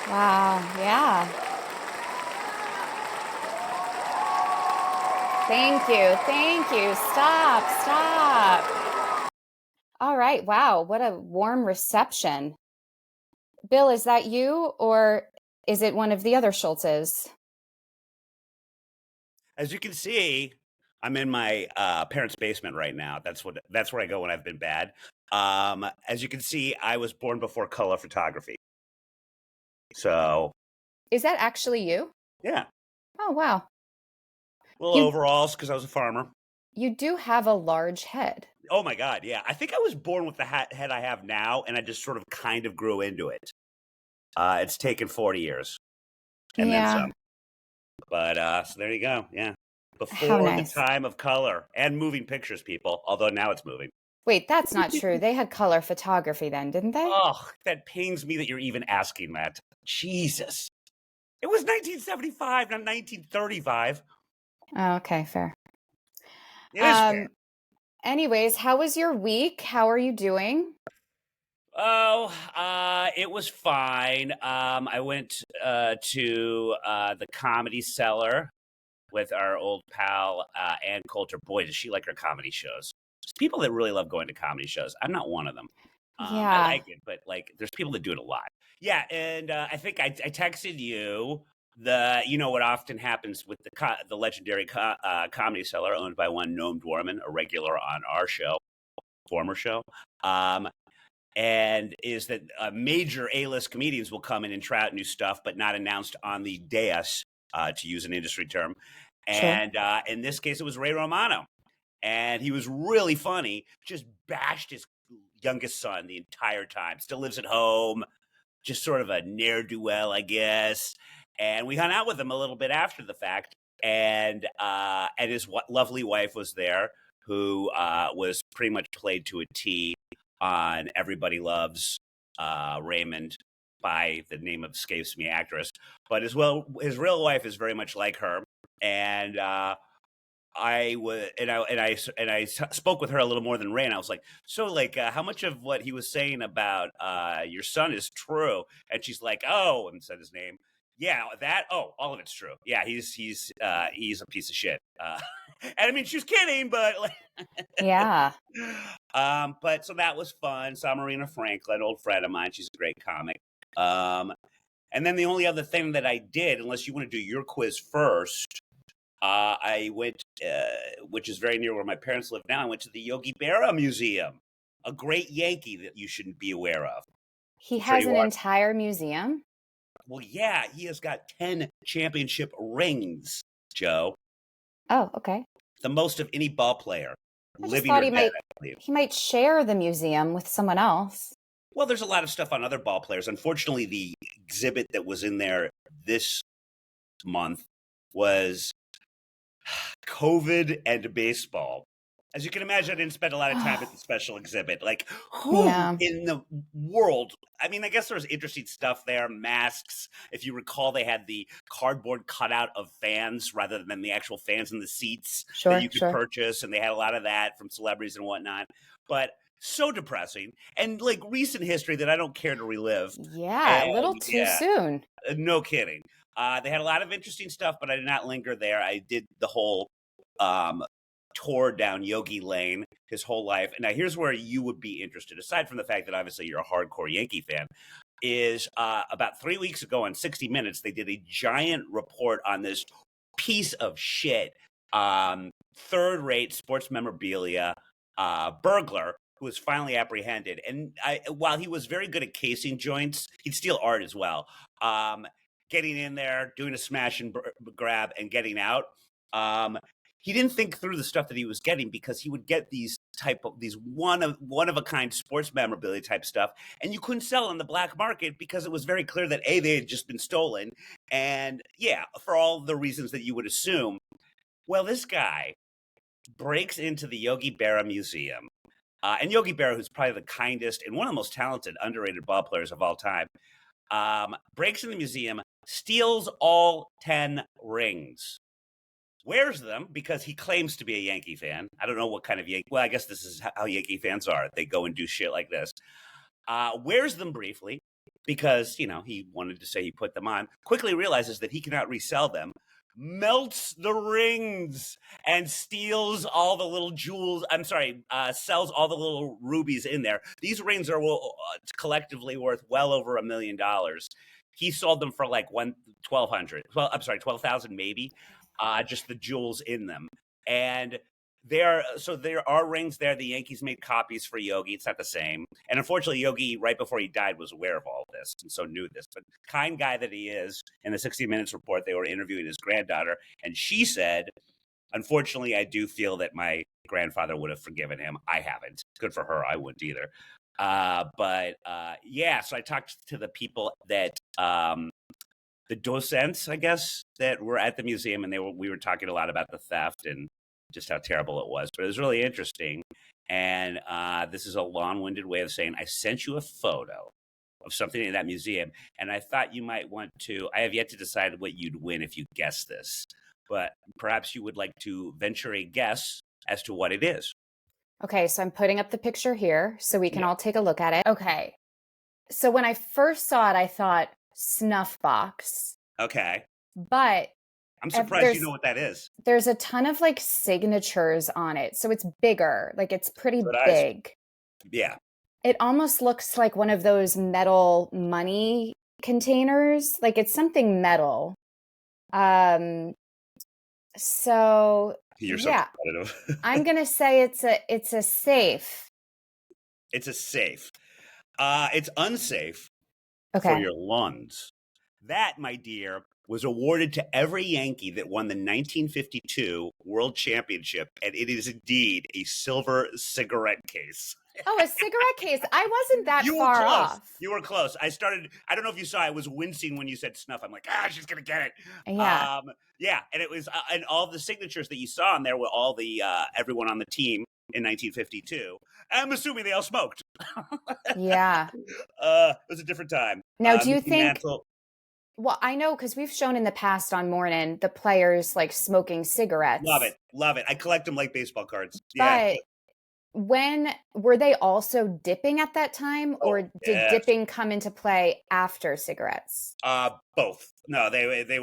Wow. Yeah. Thank you. Thank you. Stop. Stop. All right. Wow. What a warm reception. Bill, is that you or is it one of the other Schultzes? As you can see, I'm in my parents' basement right now. That's where I go when I've been bad. As you can see, I was born before color photography. So Is that actually you? yeah, Oh, wow. little You overalls because I was a farmer. you do have a large head. Oh my god, yeah. I think I was born with the head I have now, and I just sort of kind of grew into it. It's taken 40 years and then Yeah. some. But so there you go. Yeah, How before the nice. time of color and moving pictures, people. Although now it's moving. Wait, that's not true. They had color photography then, didn't they? Oh, that pains me that you're even asking that. Jesus. It was 1975, not 1935. Oh, okay, fair. It is fair. Um, anyways, how was your week? How are you doing? Oh, it was fine. I went to the Comedy Cellar with our old pal Ann Coulter. Boy, does she like her comedy shows. There's people that really love going to comedy shows. I'm not one of them. I Yeah. like it, but like, there's people that do it a lot. Yeah, and I think I texted you what often happens with the legendary Comedy Cellar, owned by one Noam Dwarman, a regular on our show, former show. Um, and is that major A-list comedians will come in and try out new stuff, but not announced on the dais, to use an industry term. Sure. And in this case, it was Ray Romano, and he was really funny. Just bashed his youngest son the entire time. Still lives at home, just sort of a ne'er do well, I guess. And we hung out with him a little bit after the fact, and his lovely wife was there, who was pretty much played to a T on Everybody Loves Raymond by the name of escapes me actress, but his real wife is very much like her, and I spoke with her a little more than Ray, and I was like, so like, how much of what he was saying about your son is true? And she's like, oh, and said his name. Yeah, all of it's true. Yeah, he's a piece of shit. And I mean, she was kidding, but like, Yeah. but so that was fun. Saw Marina Franklin, old friend of mine. She's a great comic. Um, and then the only other thing that I did, unless you want to do your quiz first, I went, which is very near where my parents live now. I went to the Yogi Berra Museum, a great Yankee that you shouldn't be aware of. He I'm sure has you an are. entire museum. Well, yeah, he has got 10 championship rings, Joe, Oh, okay. the most of any ball player, I just living thought or dead, I believe. he might share the museum with someone else. Well, there's a lot of stuff on other ball players. Unfortunately, the exhibit that was in there this month was COVID and baseball. As you can imagine, I didn't spend a lot of time at the special exhibit. Like, who Yeah. in the world? I mean, I guess there was interesting stuff there. Masks. If you recall, they had the cardboard cutout of fans rather than the actual fans in the seats that Sure, you could sure. purchase. And they had a lot of that from celebrities and whatnot. But so depressing. And like recent history that I don't care to relive. Yeah, a little And too yeah, soon. no kidding. They had a lot of interesting stuff, but I did not linger there. I did the whole um, tour down Yogi Lane his whole life. And now here's where you would be interested, aside from the fact that obviously you're a hardcore Yankee fan, is about 3 weeks ago on 60 Minutes, they did a giant report on this piece of shit, third-rate sports memorabilia burglar who was finally apprehended. And while he was very good at casing joints, he'd steal art as well. Getting in there, doing a smash and grab, and getting out. He didn't think through the stuff that he was getting, because he would get these one of a kind sports memorabilia type stuff, and you couldn't sell on the black market because it was very clear that they had just been stolen, and yeah, for all the reasons that you would assume. Well, this guy breaks into the Yogi Berra Museum, and Yogi Berra, who's probably the kindest and one of the most talented, underrated ball players of all time, breaks in the museum, steals all 10 rings, wears them because he claims to be a Yankee fan. I don't know what kind of Yankee. Well, I guess this is how Yankee fans are. They go and do shit like this. Wears them briefly, because, he wanted to say he put them on, quickly realizes that he cannot resell them, melts the rings and steals all the little jewels. I'm sorry, sells all the little rubies in there. These rings are collectively worth well over $1 million. He sold them for like 1,200. Well, I'm sorry, 12,000 maybe. Just the jewels in them. And there are rings there. The Yankees made copies for Yogi. It's not the same. And unfortunately, Yogi, right before he died, was aware of all of this and so knew this. But kind guy that he is, in the 60 Minutes report, they were interviewing his granddaughter, and she said, unfortunately, I do feel that my grandfather would have forgiven him. I haven't. Good for her. I wouldn't either. Yeah, so I talked to the people that the docents, I guess, that were at the museum, and we were talking a lot about the theft and just how terrible it was. But it was really interesting. And this is a long-winded way of saying I sent you a photo of something in that museum, and I thought you might want to. I have yet to decide what you'd win if you guess this, but perhaps you would like to venture a guess as to what it is. Okay, so I'm putting up the picture here so we can Yeah. all take a look at it. Okay. So when I first saw it, I thought snuff box, Okay. but I'm surprised you know what that is. there's a ton of like signatures on it. So it's bigger, like it's pretty But big. yeah. It almost looks like one of those metal money containers, like it's something metal. So You're so yeah, competitive. I'm gonna say it's a safe. It's a safe. It's unsafe for Okay. your lungs. That, my dear, was awarded to every Yankee that won the 1952 World Championship, and it is indeed a silver cigarette case. Oh, a cigarette case. I wasn't that You were far close. off. You were close. I don't know if you saw, I was wincing when you said snuff. I'm like, she's going to get it. Yeah. Yeah. And it was, and all the signatures that you saw on there were all the, everyone on the team in 1952. I'm assuming they all smoked. Yeah. It was a different time. Now, do you Mickey think, Mantle. well, I know because we've shown in the past on Mornin the players like smoking Love cigarettes, it. Love it. I collect them like baseball cards. Yeah. but when were they also dipping at that time, Oh, or did yes. dipping come into play after cigarettes? Both. No, Okay. they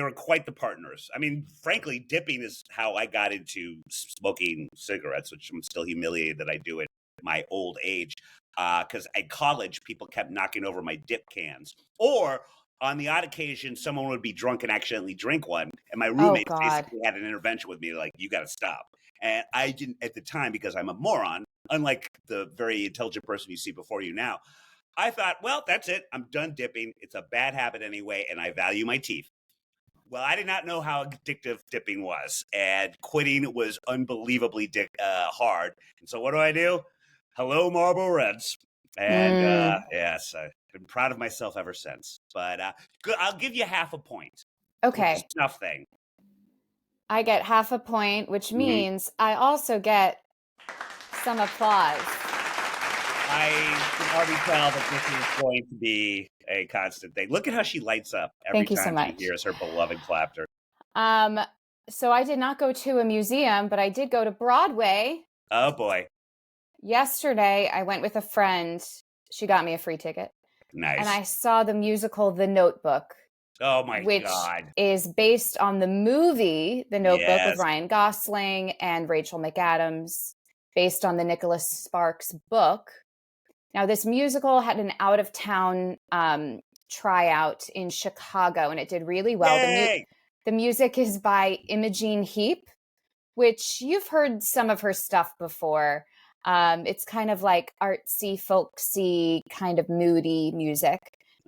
were quite the partners. I mean, frankly, dipping is how I got into smoking cigarettes, which I'm still humiliated that I do at my old age. Because at college, people kept knocking over my dip cans, or on the odd occasion, someone would be drunk and accidentally drink one, and my Oh roommates God. basically had an intervention with me, like, "You got to stop." And I didn't at the time because I'm a moron, unlike the very intelligent person you see before you now. I thought, well, that's it. I'm done dipping. It's a bad habit anyway, and I value my teeth. Well, I did not know how addictive dipping was, and quitting was unbelievably hard. And so, what do? Hello, Marlboro Reds. And Mm, yes, I've been proud of myself ever since. But good, I'll give you half a point with the okay. snuff thing. I get half a point, which Mhm. means I also get some applause. I can already tell that this is going to be a constant thing. Look at how she lights up every Thank you so time she much. hears her beloved clapter. Um, so I did not go to a museum, but I did go to Broadway. Oh boy, Yesterday, I went with a friend. She got me a free ticket, and nice. I saw the musical The Notebook, Oh my which God. is based on the movie The Notebook with Yes. Ryan Gosling and Rachel McAdams, based on the Nicholas Sparks book. Now, this musical had an out of town tryout in Chicago, and it did really well. Yay. The music is by Imogene Heap, which you've heard some of her stuff before. It's kind of like artsy, folksy, kind of moody music.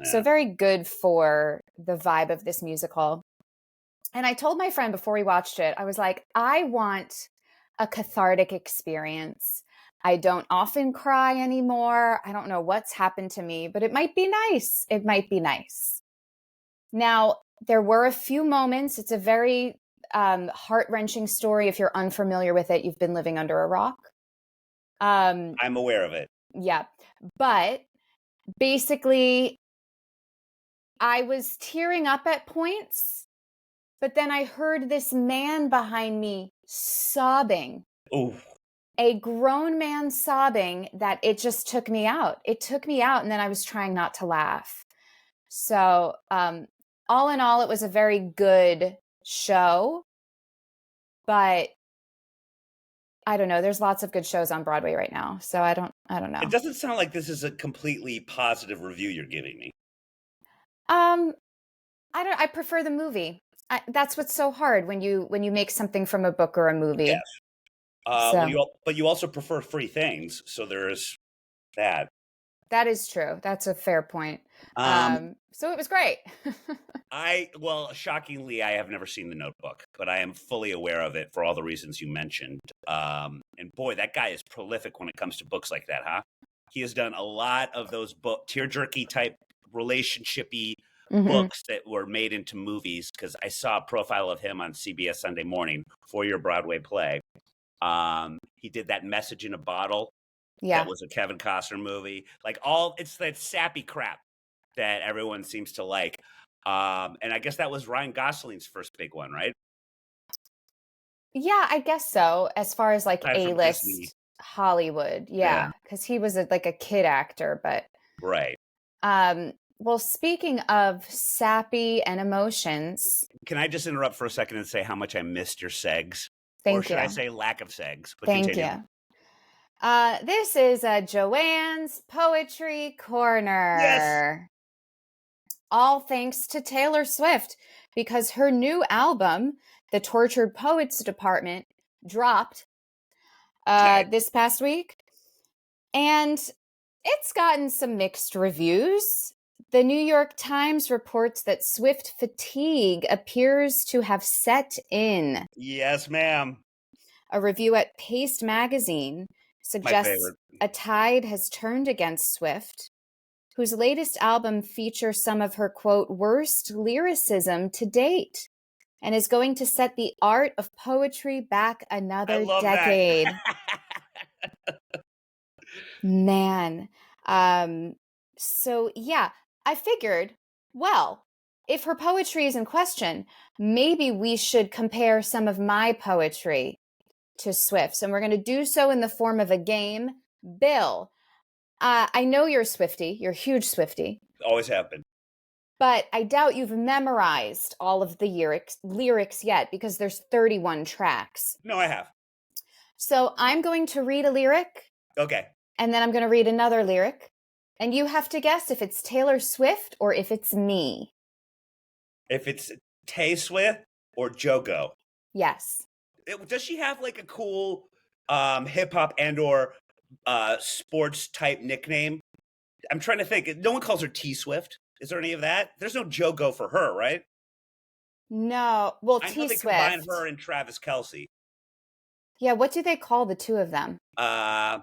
So Yeah. very good for the vibe of this musical. And I told my friend before we watched it, I was like, I want a cathartic experience. I don't often cry anymore. I don't know what's happened to me, but it might be nice. It might be nice. Now, there were a few moments. It's a very heart-wrenching story. If you're unfamiliar with it, you've been living under a rock. I'm aware of it. Yeah. But basically, I was tearing up at points, but then I heard this man behind me sobbing. Ooh. a grown man sobbing that it just took me out. It took me out, and then I was trying not to laugh. So, all in all, it was a very good show, but I don't know. There's lots of good shows on Broadway right now, so I don't It know. doesn't sound like this is a completely positive review you're giving me. Um, I prefer the movie. That's what's so hard when you make something from a book or a movie. Yes. So But you also prefer free things, so there's that. that is true. That's a fair point. Um, So it was great. well, shockingly, I have never seen The Notebook, but I am fully aware of it for all the reasons you mentioned. And boy, that guy is prolific when it comes to books like that, huh? He has done a lot of those tear jerky type relationshipy Hmm. books that were made into movies. Because I saw a profile of him on CBS Sunday Morning for your Broadway play. He did that Message in a Bottle. That Yeah. was a Kevin Costner movie. It's that sappy crap that everyone seems to like. And I guess that was Ryan Gosling's first big one, right? Yeah, I guess so. As far as like Aside from Disney. A-list Hollywood, Yeah, yeah, because he was like a kid actor. But right. well, speaking of sappy and emotions, Can I just interrupt for a second and say how much I missed your segs? Or thank should I you, say lack of segs? But thank continue. you. This is a Joanne's Poetry Yes. Corner. All thanks to Taylor Swift, because her new album, The Tortured Poets Department, dropped Nice. this past week. And it's gotten some mixed reviews. The New York Times reports that Swift fatigue appears to have set in. Yes, ma'am. A review at Paste magazine My suggests favorite. a tide has turned against Swift, whose latest album features some of her, quote, worst lyricism to date, and is going to set the art of poetry back I another love that. decade. Man. Um, so yeah, I figured, well, if her poetry is in question, maybe we should compare some of my poetry to Swift's, and we're going to do so in the form of a game. Bill, I know you're a Swiftie, you're a huge Swiftie, Always have been. but I doubt you've memorized all of the lyrics yet because there's 31 tracks. No, I have. So I'm going to read a lyric, Okay. and then I'm going to read another lyric, and you have to guess if it's Taylor Swift or if it's me. If it's Tay Swift or Jogo. Yes. Does she have like a cool hip hop and or sports type nickname? I'm trying to think. No one calls her T Swift. Is there any of that? There's no Jogo for her, right? No. Well, I know T they combine Swift. her and Travis Kelsey. Yeah, what do they call the two of them? Uh,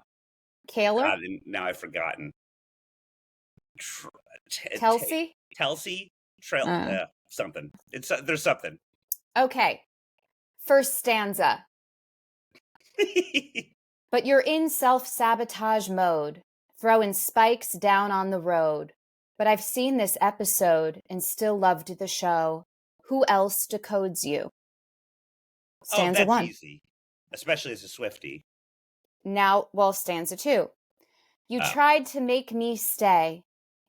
Kaler? God, now I've forgotten. Tr- Kelsey? Kelsey, Trail, Uh, something. It's there's something. okay. First stanza. But you're in self-sabotage mode, throwing spikes down on the road. But I've seen this episode and still loved the show. Who else decodes you? Oh, Stanza that's one. easy, especially as a Swiftie. Now, well, stanza two. You Oh, tried to make me stay.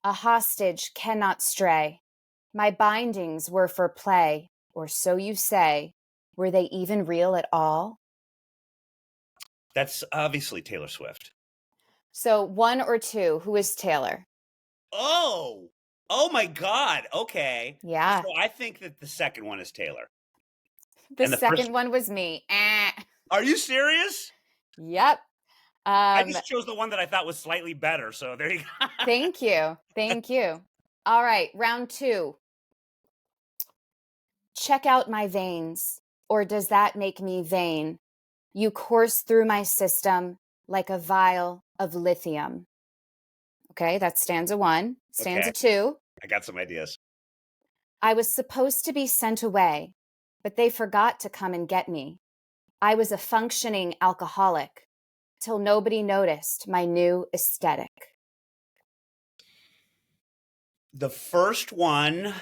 A hostage cannot stray. My bindings were for play, or so you say. Were they even real at all? that's obviously Taylor Swift. So, one or two, who is Taylor? Oh, oh my God. Okay, so Yeah. I think that the second one is Taylor, The and the first. second one was me. Are you serious? Yep. I Um, just chose the one that I thought was slightly better. So there you go. thank you. Thank you. All right, round two. Check out my veins, or does that make me vain? You course through my system like a vial of lithium. Okay, that's stanza one. Okay, Stanza two. I got some ideas. I was supposed to be sent away, but they forgot to come and get me. I was a functioning alcoholic till nobody noticed my new aesthetic. The first one,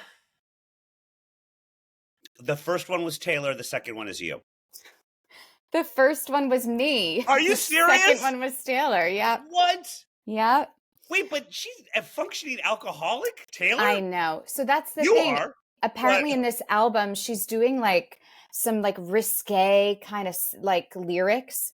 the first one was Taylor. The second one is you. The first one was me. Are you The second serious? one was Taylor. Yep. What? Yep. Wait, but she's a functioning alcoholic, Taylor? I know. So that's the You thing. are, but Apparently in this album, she's doing like some like risque kind of like lyrics.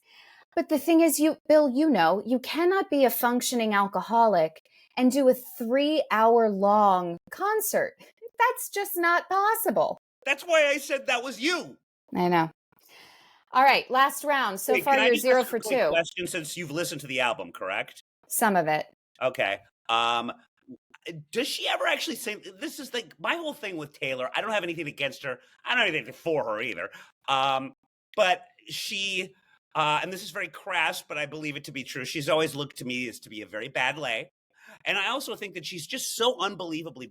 But the thing is, Bill, you cannot be a functioning alcoholic and do a 3-hour long concert. That's just not possible. that's why I said that was you. I know. All right, last round. So Wait, far, can I you're just ask 0 a for quick 2. question since you've listened to the album, correct? Some of it. Okay. Does she ever actually sing? This is like my whole thing with Taylor. I don't have anything against her. I don't have anything for her either. But she, and this is very crass, but I believe it to be true. She's always looked to me as to be a very bad lay. And I also think that she's just so unbelievably.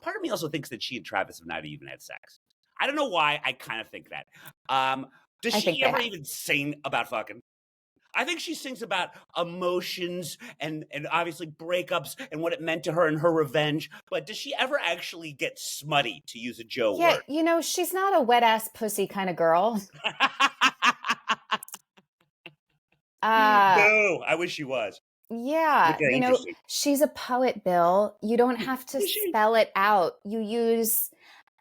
Part of me also thinks that she and Travis have not even had sex. I don't know why. I kind of think that. Does I think she they ever have. even sing about fucking? I think she sings about emotions and obviously breakups and what it meant to her and her revenge. But does she ever actually get smutty, to use a Joe Yeah, word? she's not a wet ass pussy kind of girl. Uh, Boo! I wish she was. yeah, Okay, interesting. she's a poet, Bill. You don't have to Is she? spell it out. You use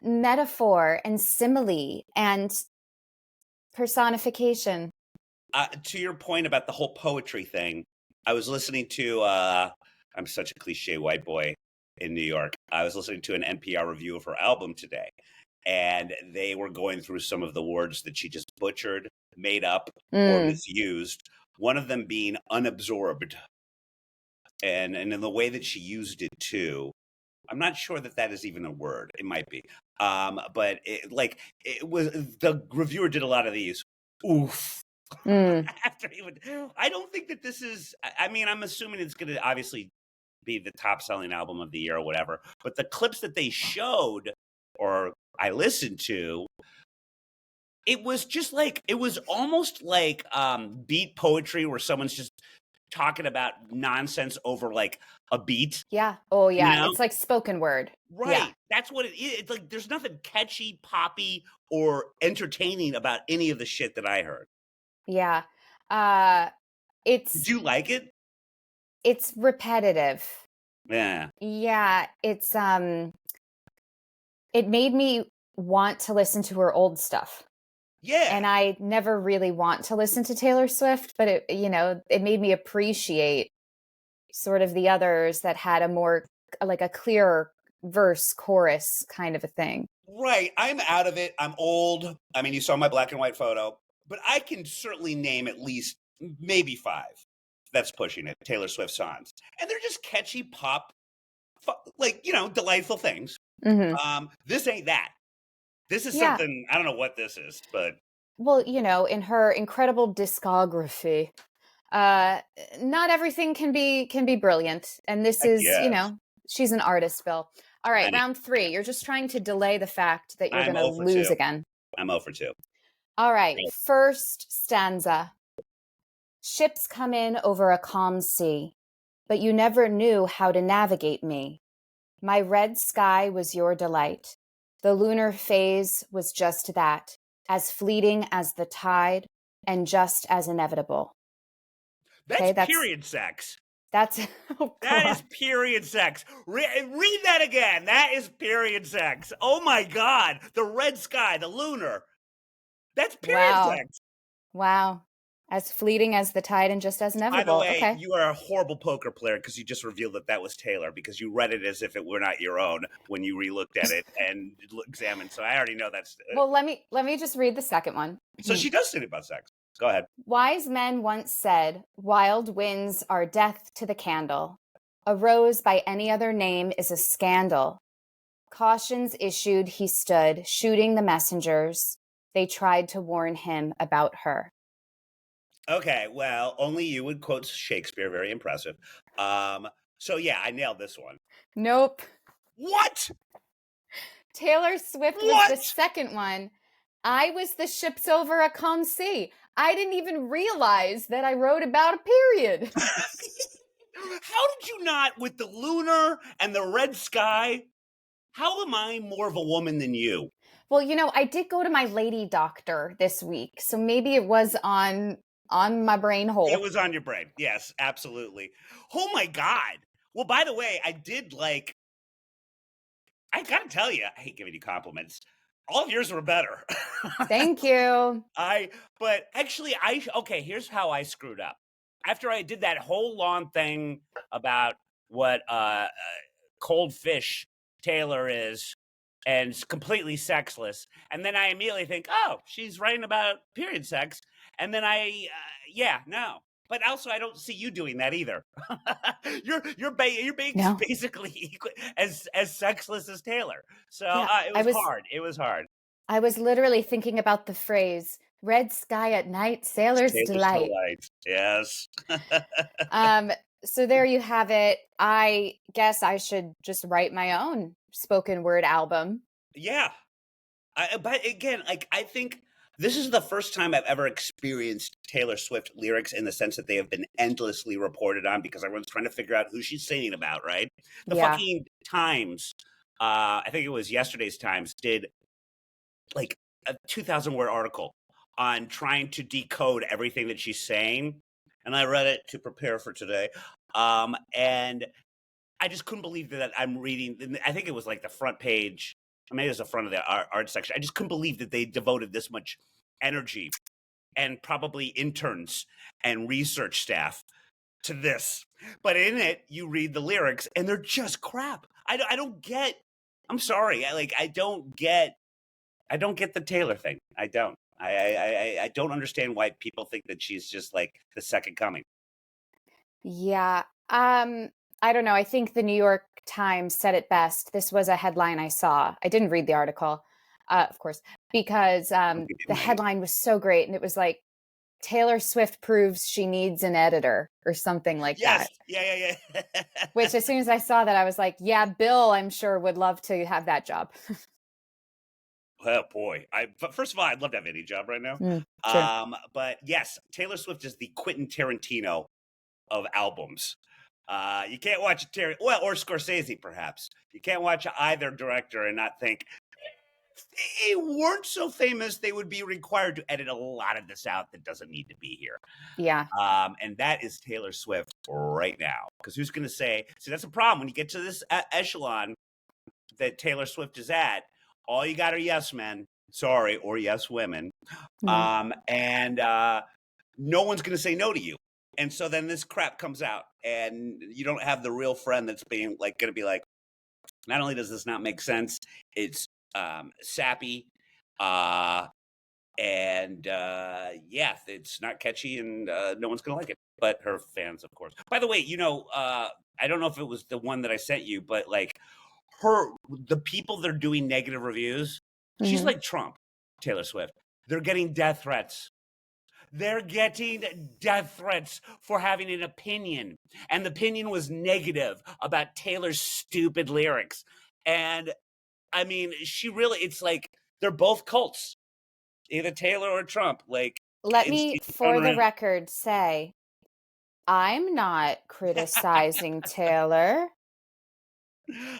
metaphor and simile and personification. To your point about the whole poetry thing, I was listening to. I'm such a cliche white boy in New York. I was listening to an NPR review of her album today, and they were going through some of the words that she just butchered, made up, or Mm, misused. One of them being unabsorbed, and in the way that she used it too. I'm not sure that that is even a word. It might be, but it was the reviewer did a lot of these. Oof. mm. After he would, I don't think that this is. I mean, I'm assuming it's going to obviously be the top selling album of the year or whatever. But the clips that they showed or I listened to, it was just like it was almost like beat poetry where someone's just talking about nonsense over like a beat, Yeah. Oh, you yeah. know? It's like spoken word. Yeah. Right. That's what it is. It's like there's nothing catchy, poppy, or entertaining about any of the shit that I heard. Yeah. Uh, Did it's you like it? it's repetitive. Yeah. Yeah, it made me want to listen to her old stuff. Yeah. And I never really want to listen to Taylor Swift, but it made me appreciate sort of the others that had a more like a clearer verse chorus kind of a thing. Right. I'm out of it. I'm old. I mean, you saw my black and white photo, but I can certainly name at least maybe 5. That's pushing it. Taylor Swift songs. And they're just catchy pop, like, delightful things. Hmm. This ain't that. This is Yeah. something, I don't know what this is, but Well, in her incredible discography, uh not everything can be brilliant, and this I is, guess. she's an artist, Bill. All I right, know. round 3. You're just trying to delay the fact that you're I'm going to 0 for lose 2. again. I'm 0 for 2. All right, first stanza. Ships come in over a calm sea, but you never knew how to navigate me. My red sky was your delight. The lunar phase was just that, as fleeting as the tide and just as inevitable. That's Okay, period sex. that's oh That god. is period sex. Read that again. That is period sex. Oh my God. The red sky, the lunar. That's period Wow. sex. Wow. As fleeting as the tide and just as By the inevitable. way, Okay. you are a horrible poker player because you just revealed that that was Taylor because you read it as if it were not your own when you relooked at it and examined. So I already know that's. Well, let me just read the second one. So she does sing about sex. Go ahead. Wise men once said, wild winds are death to the candle. A rose by any other name is a scandal. Cautions issued, he stood, shooting the messengers. They tried to warn him about her. Okay, well, only you would quote Shakespeare. Very impressive. So yeah, I nailed this one. Nope. What? Taylor Swift was the What? second one. I was the ships over a calm sea. I didn't even realize that I wrote about a period. How did you not, with the lunar and the red sky? How am I more of a woman than you? Well, I did go to my lady doctor this week, so maybe it was on my brain It hole. was on your brain. Yes, absolutely. Oh my god. Well, by the way, I gotta tell you, I hate giving you compliments. All of yours were better. Thank you. I but actually okay, here's how I screwed up. After I did that whole long thing about what cold fish Taylor is and it's completely sexless, and then I immediately think, "Oh, she's writing about period sex." And then yeah, no. But also I don't see you doing that either. You're being No. basically as sexless as Taylor. So, Yeah, it I was was hard. It was hard. I was literally thinking about the phrase, "Red sky at night, sailor's Sailor's delight." Delight. Yes. Um, so there you have it. I guess I should just write my own spoken word album. Yeah. But again, like, I think this is the first time I've ever experienced Taylor Swift lyrics in the sense that they have been endlessly reported on because everyone's trying to figure out who she's singing about, right? The Yeah. fucking Times, I think it was yesterday's Times, did like a 2,000 word article on trying to decode everything that she's saying. And I read it to prepare for today. And I just couldn't believe that I'm reading. I think it was like the front page, or maybe it was the front of the art section. I just couldn't believe that they devoted this much energy and probably interns and research staff to this. But in it, you read the lyrics, and they're just crap. I don't get. I'm sorry. I don't get the Taylor thing. I don't. I don't understand why people think that she's just like the second coming. Yeah. I don't know. I think the New York Times said it best. This was a headline I saw. I didn't read the article, of course, because Okay, the nice. headline was so great. And it was like, Taylor Swift proves she needs an editor or something like Yes. that. Yeah. Which, as soon as I saw that, I was like, yeah, Bill, I'm sure would love to have that job. Oh boy. But first of all, I'd love to have any job right now. Sure. But yes, Taylor Swift is the Quentin Tarantino of albums. You can't watch well, or Scorsese perhaps. You can't watch either director and not think if they weren't so famous, they would be required to edit a lot of this out that doesn't need to be here. Yeah. And that is Taylor Swift right now. Because who's going to say? See, that's a problem when you get to this echelon that Taylor Swift is at. All you got are yes men, sorry, or yes women, Mm. and no one's going to say no to you. And so then this crap comes out, and you don't have the real friend that's being like going to be like, not only does this not make sense, it's sappy, uh, and yeah, it's not catchy, and no one's gonna like it. But her fans, of course. By the way, I don't know if it was the one that I sent you, but like the people that are doing negative reviews, she's Hmm. like Trump, Taylor Swift. They're getting death threats. They're getting death threats for having an opinion. And the opinion was negative about Taylor's stupid lyrics. And I mean, it's like they're both cults, either Taylor or Trump. Like, Let me, it's for the record, say I'm not criticizing Taylor.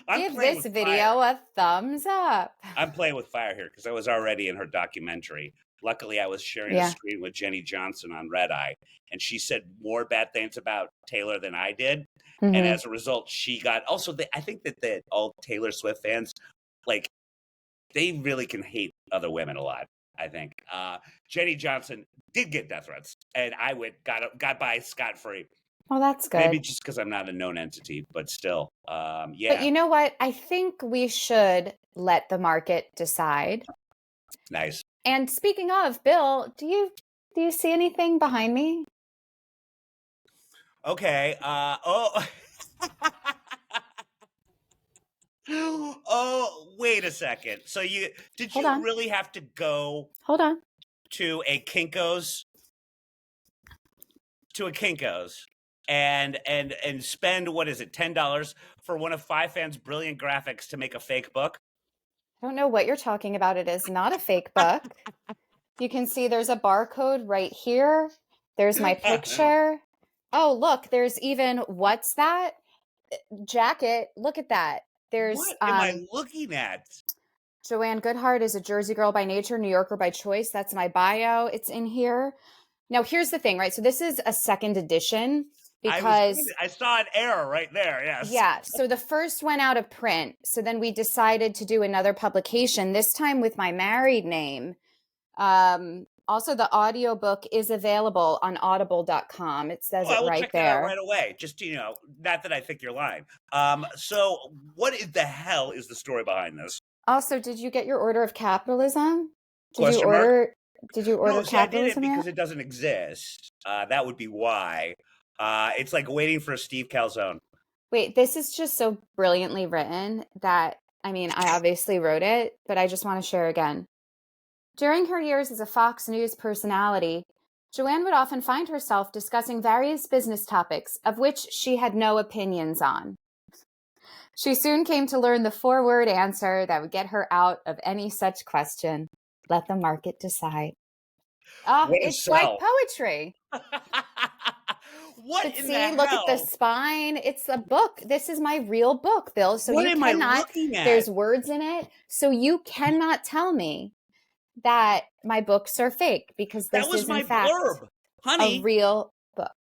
I'm Give playing this with fire. video a thumbs up. I'm playing with fire here because I was already in her documentary. Luckily, I was sharing a Yeah. screen with Jenny Johnson on Red Eye, and she said more bad things about Taylor than I did. And Hmm. as a result, she got also. I think that all Taylor Swift fans, like, they really can hate other women a lot. I think Jenny Johnson did get death threats, and I got by scot free. Well, that's Maybe good. just because I'm not a known entity, but still, But yeah, you know what? I think we should let the market decide. nice. And speaking of, Bill, do you see anything behind me? Okay. Oh, wait a second. So did Hold you on. really have to go Hold on. to a Kinko's and spend what is it, $10 for one of Five Fan's brilliant graphics to make a fake book? I don't know what you're talking about. It is not a fake book. You can see there's a barcode right here. There's my picture. Oh, look, there's even what's that? Jacket. Look at that. There's What am I looking at? Joanne Goodhart is a Jersey girl by nature, New Yorker by choice. That's my bio. It's in here. Now, here's the thing, right? So this is a second edition because, I saw an error right there. Yes. yeah, so the first went out of print. So then we decided to do another publication, this time with my married name. Also, the audiobook is available on audible.com. It says Oh, I it will right check that out there. right away. Just not that I think you're lying. So what the hell is the story behind this? Also, did you get your order of capitalism? Did you Question mark? order did you No, order see, I didn't capitalism because yet? it doesn't exist. That would be why. It's like waiting for a Steve Calzone. Wait, this is just so brilliantly written that, I mean, I obviously wrote it, but I just want to share again. During her years as a Fox News personality, Joanne would often find herself discussing various business topics of which she had no opinions on. She soon came to learn the four-word answer that would get her out of any such question. Let the market decide. Ah, What a it's like sell. poetry. What But in the see, look at the hell? spine. It's a book. This is my real book, Bill. So What you am I cannot, looking at? there's words in it. So you cannot tell me that my books are fake because That this was is, in my fact, blurb. a Honey, real book.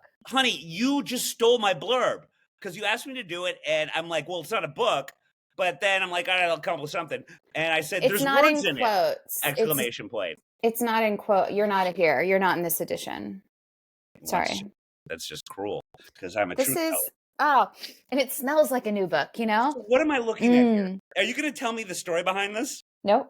you just stole my blurb because you asked me to do it, and I'm like, well, it's not a book. But then I'm like, all right, I'll come up with something. And I said, It's there's not words in in it! quotes. Exclamation point. It's not in quote. You're not here. You're not in this edition. Well, Sorry. that's just cruel because I'm a This truth teller. is, oh, and it smells like a new book, you know? So what am I looking at here? Mm. Are you going to tell me the story behind this? Nope.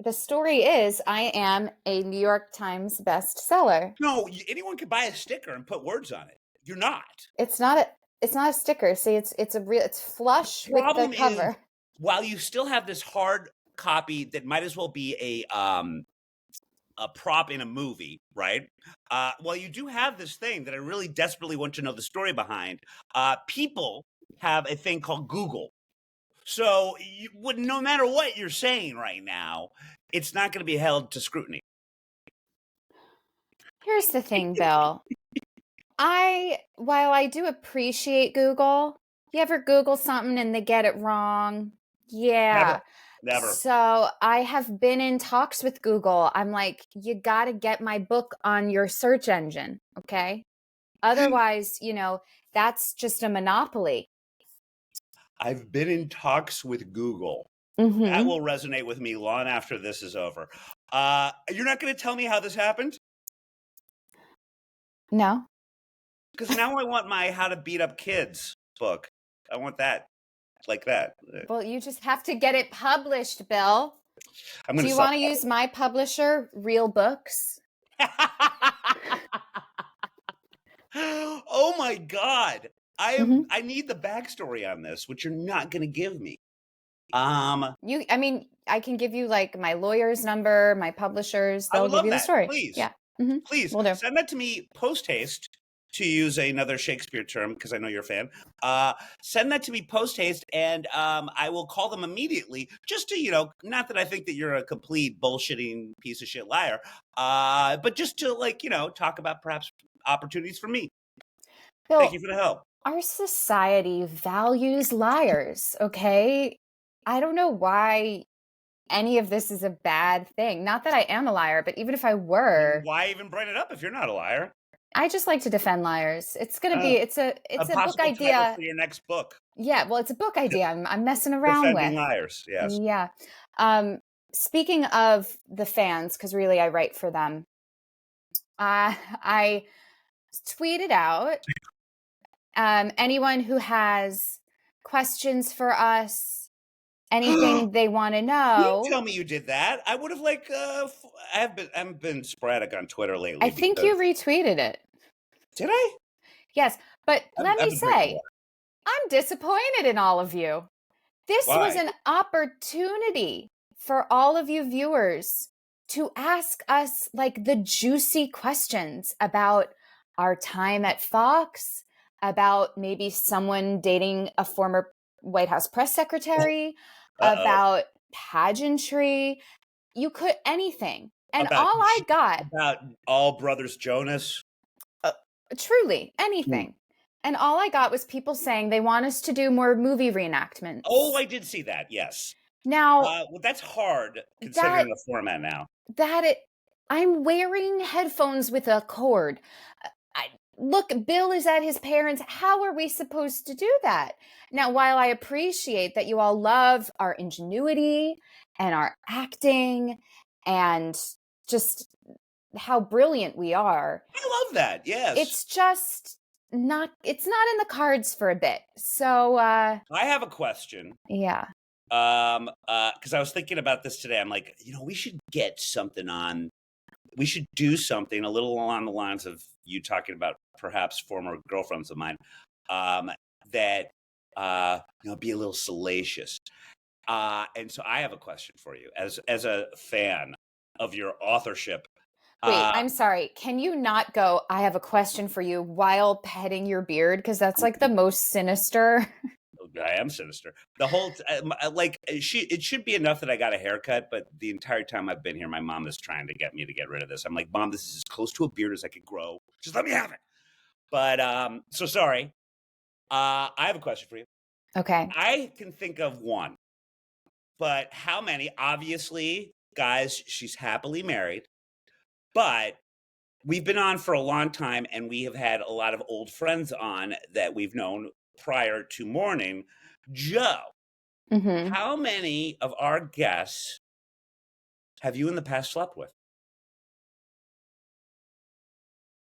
The story is I am a New York Times bestseller. No, anyone could buy a sticker and put words on it. You're not. It's not a sticker. See, it's flush with the Problem is, cover. while you still have this hard copy that might as well be a prop in a movie, right? While you do have this thing that I really desperately want to know the story behind, people have a thing called Google. So no matter what you're saying right now, it's not going to be held to scrutiny. Here's the thing, Bill. While I do appreciate Google, you ever Google something and they get it wrong? Never, Yeah. never. So I have been in talks with Google. I'm like, you got to get my book on your search engine, okay? Otherwise, that's just a monopoly. I've been in talks with Google. That Mm-hmm. will resonate with me long after this is over. You're not going to tell me how this happened? No. Because now I want my How to Beat Up Kids book. I want that, like that. Well, you just have to get it published, Bill. I'm Do going to you sell want to use my publisher, Real Books? Oh my God. Mm-hmm. I need the backstory on this, which you're not going to give me. I can give you like my lawyer's number, my publishers. I They'll would give love you the that. story. Please. Yeah. Mm-hmm. Please Will do. send that to me post haste, to use another Shakespeare term because I know you're a fan. Send that to me post haste, and I will call them immediately. Just to not that I think that you're a complete bullshitting piece of shit liar, but just to talk about perhaps opportunities for me. Thank you Bill, for the help. our society values liars, okay? I don't know why any of this is a bad thing. Not that I am a liar, but even if I Then were, why even bring it up if you're not a liar? I just like to defend liars. It's gonna Uh, be it's a a book possible title idea. for your next book: Yeah, well, it's a book idea I'm messing around Defending with. Liars. Yes. Yeah. Um, Speaking of the fans, because really I write for them, I tweeted out anyone who has questions for us, anything they want to You didn't know. tell me you did that. I would have I've been sporadic on Twitter lately I think you because retweeted it. did I? Yes, but let I've me been drinking say, water. I'm disappointed in all of you. This was Why? an opportunity for all of you viewers to ask us like the juicy questions about our time at Fox, about maybe someone dating a former White House press secretary, Uh-oh. about pageantry. You could anything. And About all I got, about All Brothers Jonas. uh, truly Hmm. anything. And all I got was people saying they want us to do more movie reenactments. Oh, I did see that. Yes. Now Well, that's hard considering that the format now. that it I'm wearing headphones with a cord. I look, Bill is at his parents'. How are we supposed to do that? Now, while I appreciate that you all love our ingenuity and our acting and just how brilliant we are, I love that. Yes. it's just not in the cards for a bit. So, I have a question. yeah. Because I was thinking about this today. I'm like, we should get something on. We should do something a little along the lines of you talking about perhaps former girlfriends of mine, um, that be a little salacious. And so I have a question for you as a fan of your authorship. Wait, Uh, I'm sorry. Can you not go, I have a question for you while petting your beard? Because that's like the most sinister. I am sinister. The whole it should be enough that I got a haircut, but the entire time I've been here, my mom is trying to get me to get rid of this. I'm like, Mom, this is as close to a beard as I could grow. Just let me have it. But so sorry. I have a question for you. Okay. I can think of one, but how many? Obviously, guys, she's happily married, but we've been on for a long time and we have had a lot of old friends on that we've known prior to Morning. Joe, Hmm. how many of our guests have you in the past slept with?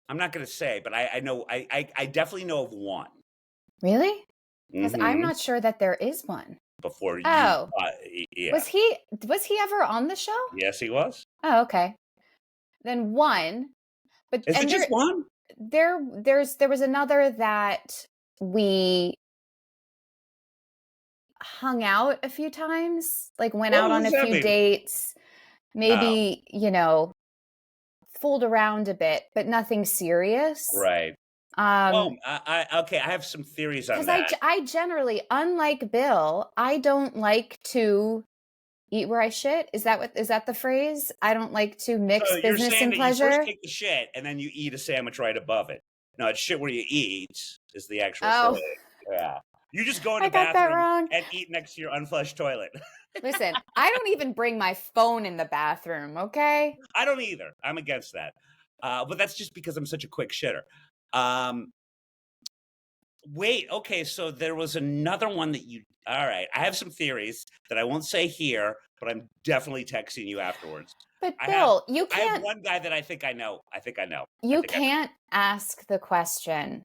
I'm not going to say, but I know I definitely know of one. Really? Because I'm Hmm. not sure that there is one. Before you, Oh, yeah, was he ever on the show? yes, he was. Oh, okay. Then one, but Is it and just one? there was another that we hung out a few times, like went Well, out what on a does that few mean? dates, Oh, maybe, fooled around a bit, but nothing serious. right. Well, Um, okay. I have some theories on because that. I generally, unlike Bill, I don't like to eat where I shit. Is that the phrase? I don't like to So mix you're business saying and that you first pleasure. take the shit and then you eat a sandwich right above it. No, it's shit where you eat is the actual Oh, saying. Yeah. You just go in I the got that bathroom wrong. and eat next to your unflushed toilet. Listen, I don't even bring my phone in the bathroom, okay? I don't either. I'm against that. But that's just because I'm such a quick shitter. Um, Wait, okay, so there was another one that you all right. I have some theories that I won't say here, but I'm definitely texting you afterwards. But I have Bill, I have one guy that I think I know. I think I know. I you think I know. can't ask the question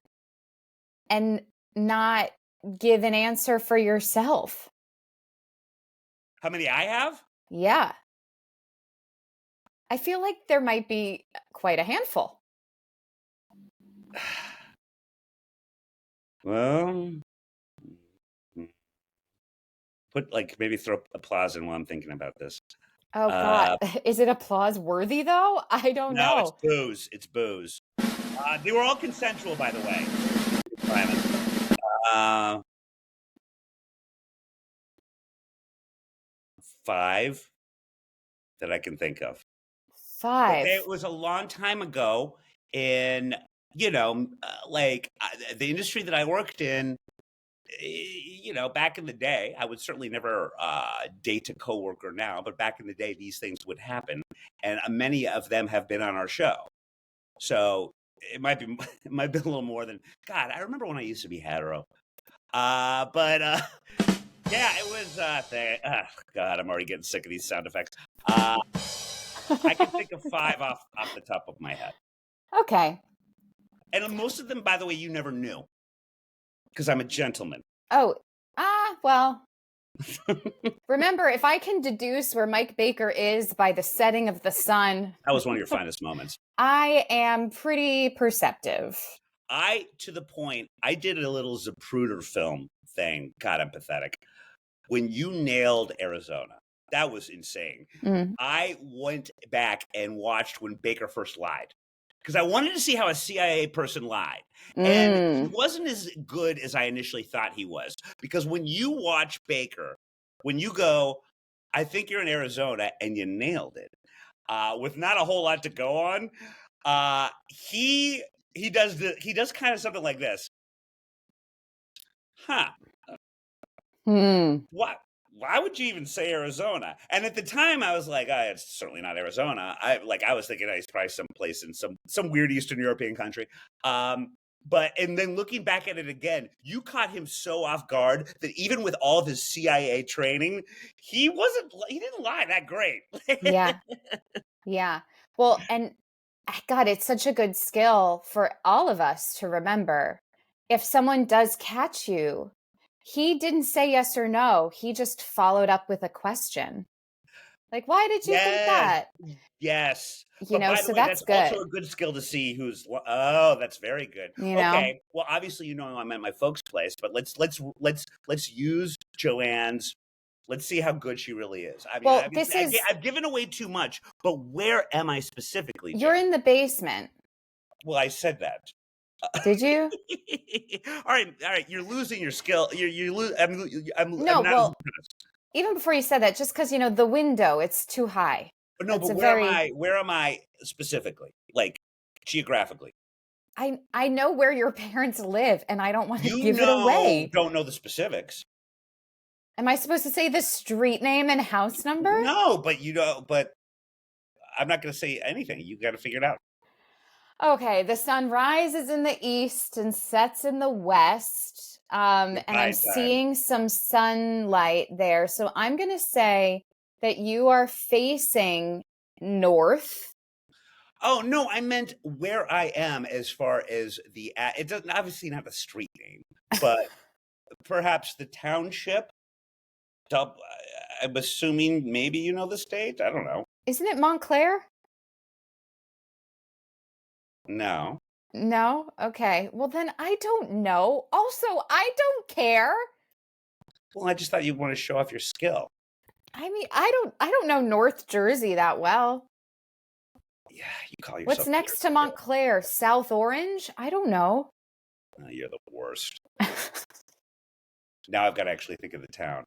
and not give an answer for yourself. How many I have? Yeah. I feel like there might be quite a handful. Well, put like maybe throw applause in while I'm thinking about this. Oh God. Uh, Is it applause worthy though? I don't no, it's know. booze. It's booze. They were all consensual, by the way. Simon. Uh, 5 that I can think of. But it 5. was a long time ago in, the industry that I worked in, back in the day, I would certainly never date a coworker now, but back in the day, these things would happen. And many of them have been on our show. So it might be, it might be a little more than, God, I remember when I used to be hetero. But yeah, it was, God, I'm already getting sick of these sound effects. Uh, I can think of 5 off the top of my head. Okay. And most of them, by the way, you never knew because I'm a gentleman. Oh, well, remember, if I can deduce where Mike Baker is by the setting of the sun, That was one of your finest moments. I am pretty perceptive. To the point, I did a little Zapruder film thing. God, I'm pathetic. When you nailed Arizona, that was insane. Mm. I went back and watched when Baker first lied because I wanted to see how a CIA person lied. And he Mm. wasn't as good as I initially thought he was. Because when you watch Baker, when you go, I think you're in Arizona, and you nailed it, with not a whole lot to go on, he does kind of something like this. Huh. Hmm. What? why would you even say Arizona? And at the time, I was like, oh, it's certainly not Arizona. I was thinking it's probably someplace in some weird Eastern European country. And then looking back at it again, you caught him so off guard that even with all of his CIA training, he didn't lie that great. Yeah. Yeah. Well, and God, it's such a good skill for all of us to remember. If someone does catch you, he didn't say yes or no. He just followed up with a question. Like, why did you think Yes, that? yes. You But know, by the so way, that's that's also good. a good skill to see oh, that's very good. You know, Okay. Well, obviously, I'm at my folks' place, but let's use Joanne's. Let's see how good she really is. I mean, well, obviously, I've given away too much, but where am I specifically, you're Joanne? in the basement. Well, I said that. Did you? All right. You're losing your skill. You lose. I'm No, not as well, even before you said that, just because, the window, it's too high. no, That's but a very, where am I specifically? Like geographically? I know where your parents live and I don't want to give it away. Don't know the specifics. Am I supposed to say the street name and house number? No, but I'm not going to say anything. You got to figure it out. Okay, the sun rises in the east and sets in the west. And I'm Goodbye time. seeing some sunlight there. So I'm going to say that you are facing north. Oh no, I meant where I am as far as it doesn't obviously not the street name, but perhaps the township. I'm assuming maybe you know the state. I don't know. Isn't it Montclair? No. No? Okay. Well, then I don't know. Also, I don't care. Well, I just thought you'd want to show off your skill. I mean, I don't know North Jersey that well. Yeah, you call What's yourself. next to Montclair? South Orange? I don't know. You're the worst. Now I've got to actually think of the town.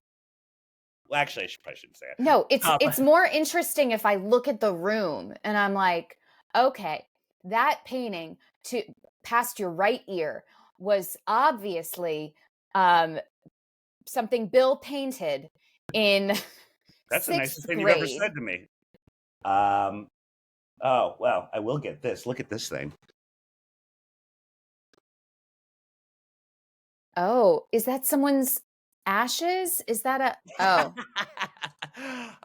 Well, actually, probably shouldn't say it. No, it's more interesting if I look at the room and I'm like, okay, that painting to past your right ear was obviously something Bill painted in That's the nicest sixth thing you've ever grade. said to me. Oh well, I will get this. Look at this thing. Oh, is that someone's ashes? Is that a oh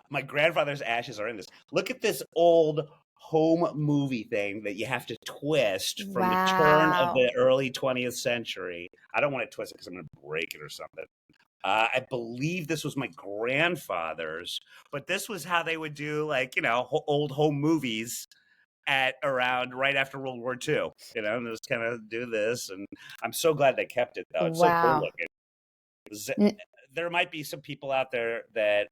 My grandfather's ashes are in this. Look at this old home movie thing that you have to twist from the turn of wow. the early 20th century. I don't want to twist it because I'm going to break it or something. I believe this was my grandfather's, but this was how they would do, like, old home movies at around right after World War II, and just kind of do this. And I'm so glad they kept it, though. It's so cool Wow. looking. There might be some people out there that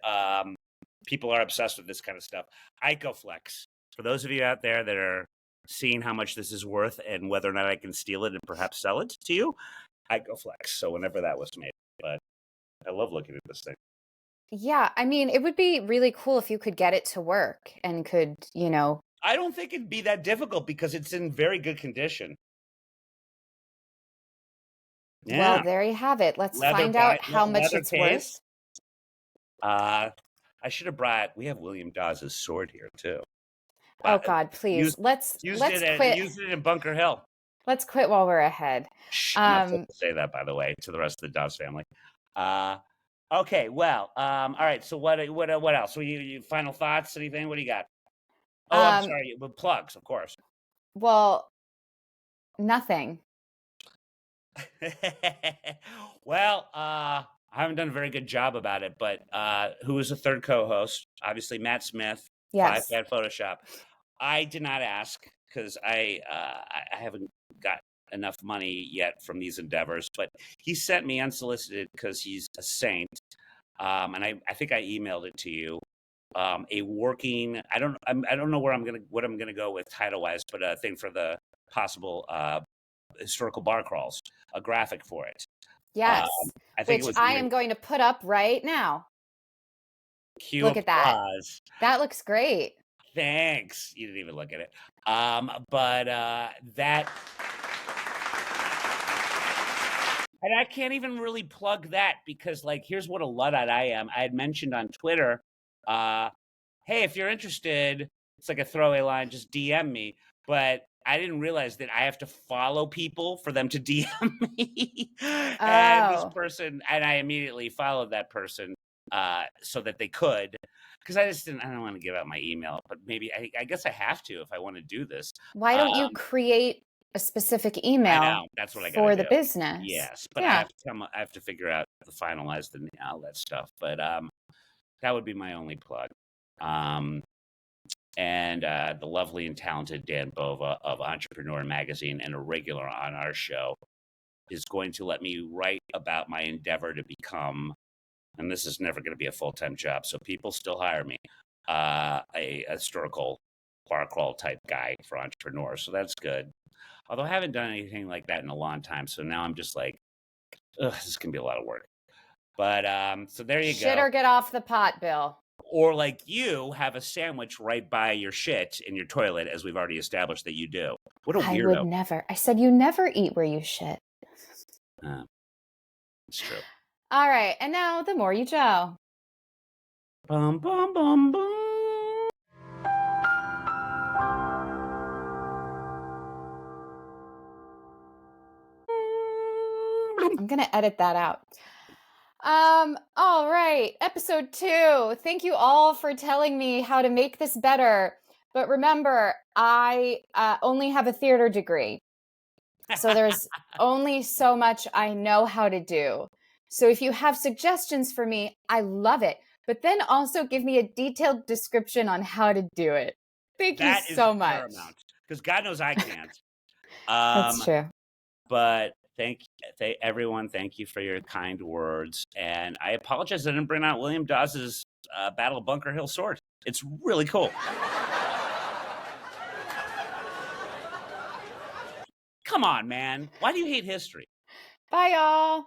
people are obsessed with this kind of stuff. Icoflex. For those of you out there that are seeing how much this is worth and whether or not I can steal it and perhaps sell it to you, Icoflex. So whenever that was made. But I love looking at this thing. Yeah, I mean, it would be really cool if you could get it to work and could, I don't think it'd be that difficult because it's in very good condition. well, Yeah. there you have it. Let's Leather find out how much leather it's case. worth. I should have brought. We have William Dawes' sword here too. Oh God, please. Let's Used quit. it in Bunker Hill. Let's quit while we're ahead. Shh, I'm not supposed to say that, by the way, to the rest of the Dawes family. Okay. Well. All right. So what else? So you final thoughts? Anything? What do you got? Oh, I'm sorry. With plugs, of course. Well, nothing. Well, I haven't done a very good job about it, but who is the third co-host? Obviously, Matt Smith, Yes. 5 Fan Photoshop. I did not ask because I haven't got enough money yet from these endeavors, but he sent me unsolicited because he's a saint, and I think I emailed it to you. A working, I don't know what I'm gonna go with title wise, but a thing for the possible historical bar crawls, a graphic for it. Yes. I think Which I am going to put up right now. cue Look at that. applause. That looks great. Thanks. You didn't even look at it. But that And I can't even really plug that because, like, here's what a Luddite I am. I had mentioned on Twitter, uh, hey, if you're interested, it's like a throwaway line, just DM me. But I didn't realize that I have to follow people for them to DM me. And this Oh, person, and I immediately followed that person so that they could, because I don't want to give out my email, but maybe I guess I have to if I want to do this. why don't you Um, create a specific I email know that's what I got to for the do. business? Yes, but Yeah. I have to figure out the finalize all that stuff. But that would be my only plug. Um, and the lovely and talented Dan Bova of Entrepreneur Magazine and a regular on our show is going to let me write about my endeavor to become, and this is never going to be a full-time job, so people still hire me, a historical bar crawl type guy for entrepreneurs. So that's good. Although I haven't done anything like that in a long time, so now I'm just like, ugh, this is gonna be a lot of work. But so there you Shit go. or get off the pot, Bill. Or like you have a sandwich right by your shit in your toilet, as we've already established that you do. What a I would weirdo. never. I said you never eat where you shit. Uh, it's true. All right. And now the more you Joe. Bum bum bum bum. I'm going to edit that out. All right. Episode 2. Thank you all for telling me how to make this better. But remember, I only have a theater degree. So there's only so much I know how to do. So if you have suggestions for me, I love it. But then also give me a detailed description on how to do it. Thank you That is so much. paramount because God knows I can't. That's true. But everyone. Thank you for your kind words, and I apologize I didn't bring out William Dawes's Battle of Bunker Hill sword. It's really cool. Come on, man. Why do you hate history? Bye, y'all.